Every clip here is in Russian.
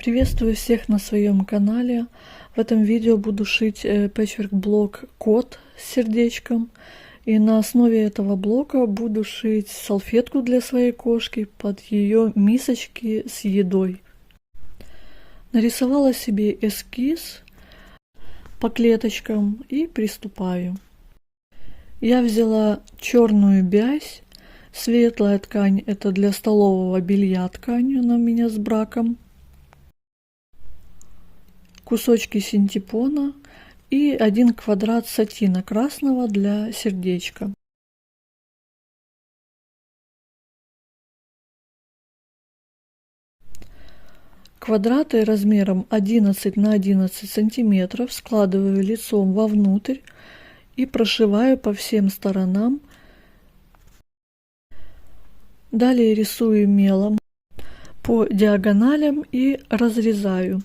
Приветствую всех на своем канале. В этом видео буду шить пэтчворк-блок кот с сердечком. И на основе этого блока буду шить салфетку для своей кошки под ее мисочки с едой. Нарисовала себе эскиз по клеточкам и приступаю. Я взяла черную бязь, светлая ткань это для столового белья ткань, она у меня с браком. Кусочки синтепона и 1 квадрат сатина красного для сердечка. Квадраты размером 11 на 11 сантиметров складываю лицом вовнутрь и прошиваю по всем сторонам. Далее рисую мелом по диагоналям и разрезаю.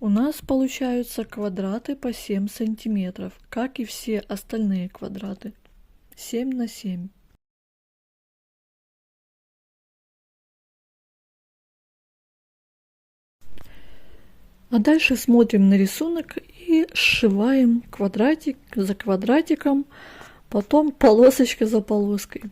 У нас получаются квадраты по 7 сантиметров, как и все остальные квадраты. 7 на 7. А дальше смотрим на рисунок и сшиваем квадратик за квадратиком, потом полосочка за полоской.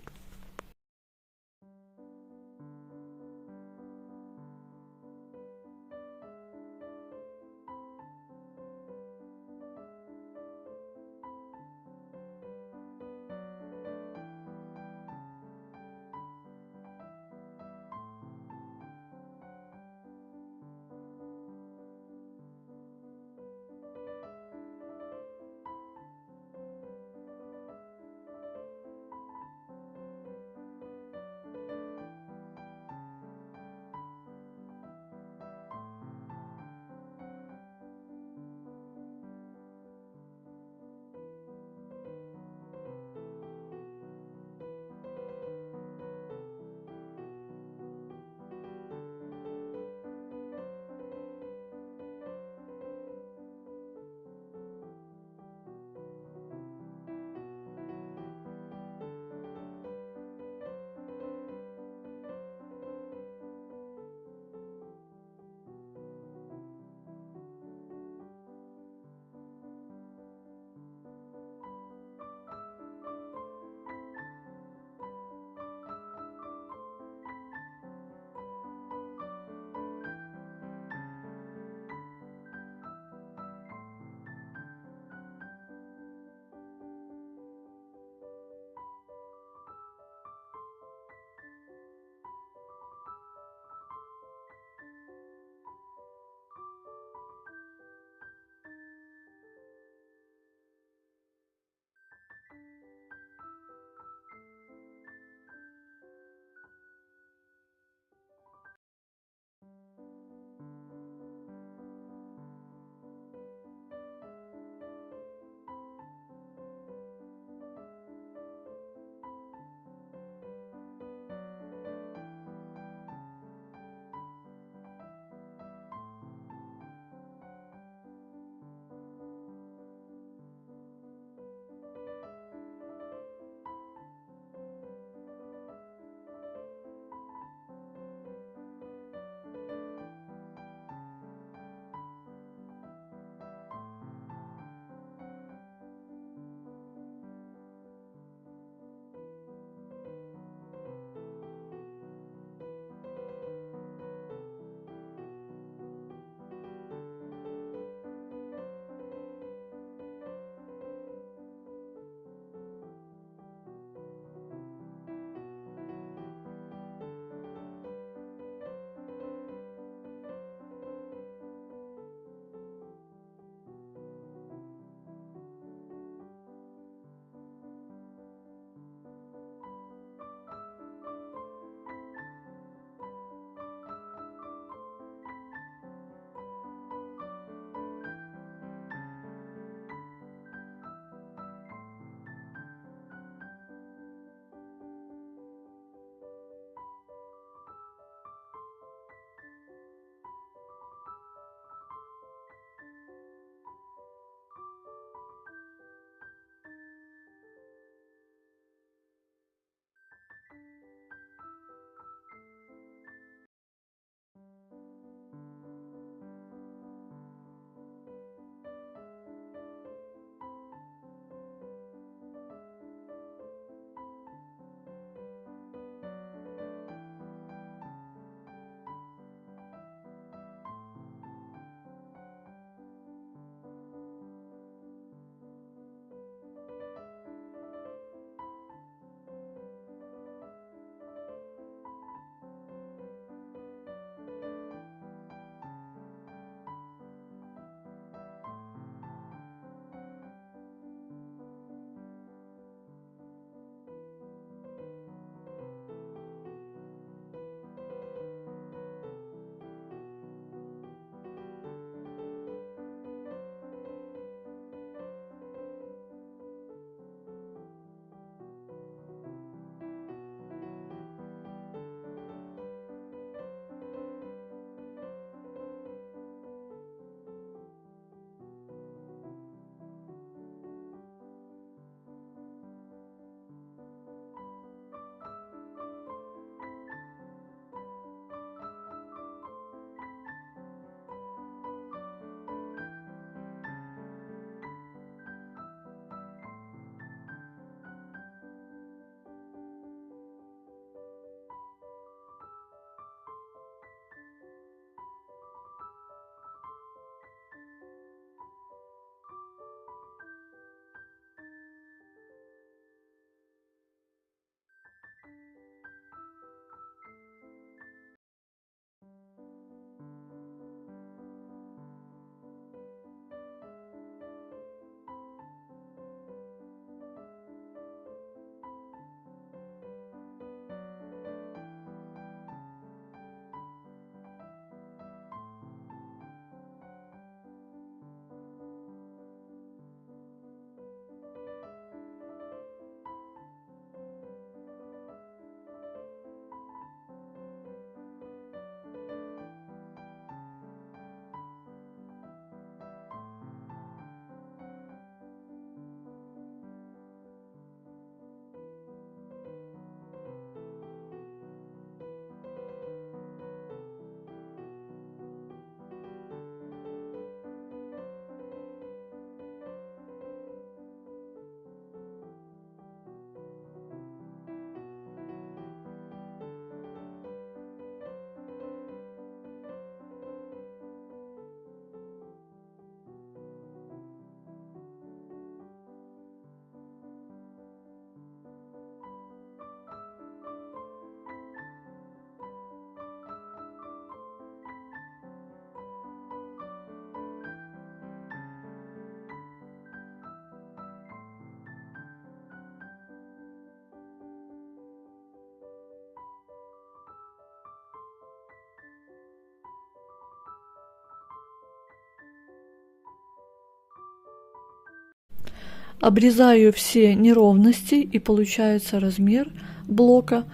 Обрезаю все неровности, и получается размер блока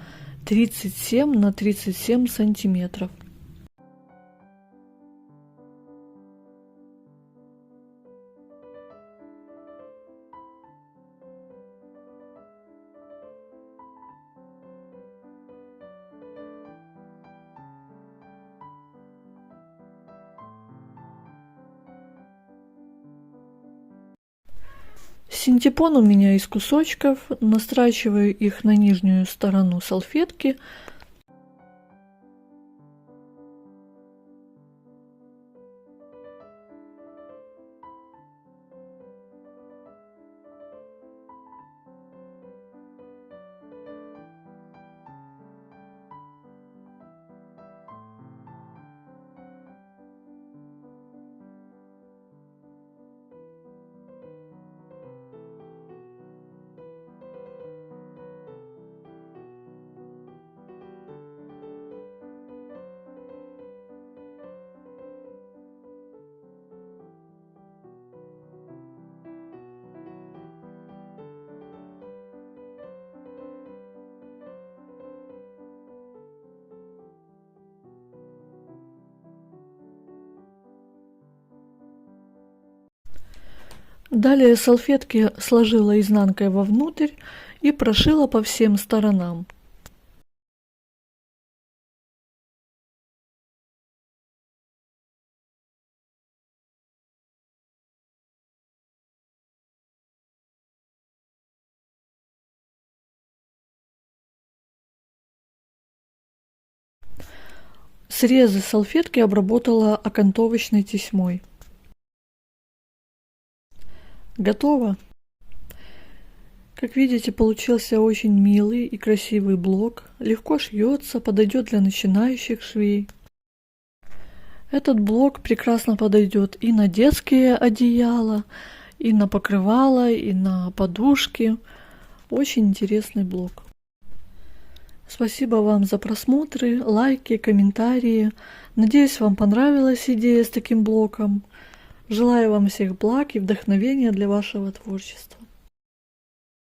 37 на 37 сантиметров. Синтепон у меня из кусочков, настрачиваю их на нижнюю сторону салфетки. Далее салфетки сложила изнанкой вовнутрь и прошила по всем сторонам. Срезы салфетки обработала окантовочной тесьмой. Готово. Как видите, получился очень милый и красивый блок. Легко шьется, подойдет для начинающих швей. Этот блок прекрасно подойдет и на детские одеяла, и на покрывала, и на подушки. Очень интересный блок. Спасибо вам за просмотры, лайки, комментарии. Надеюсь, вам понравилась идея с таким блоком. Желаю вам всех благ и вдохновения для вашего творчества.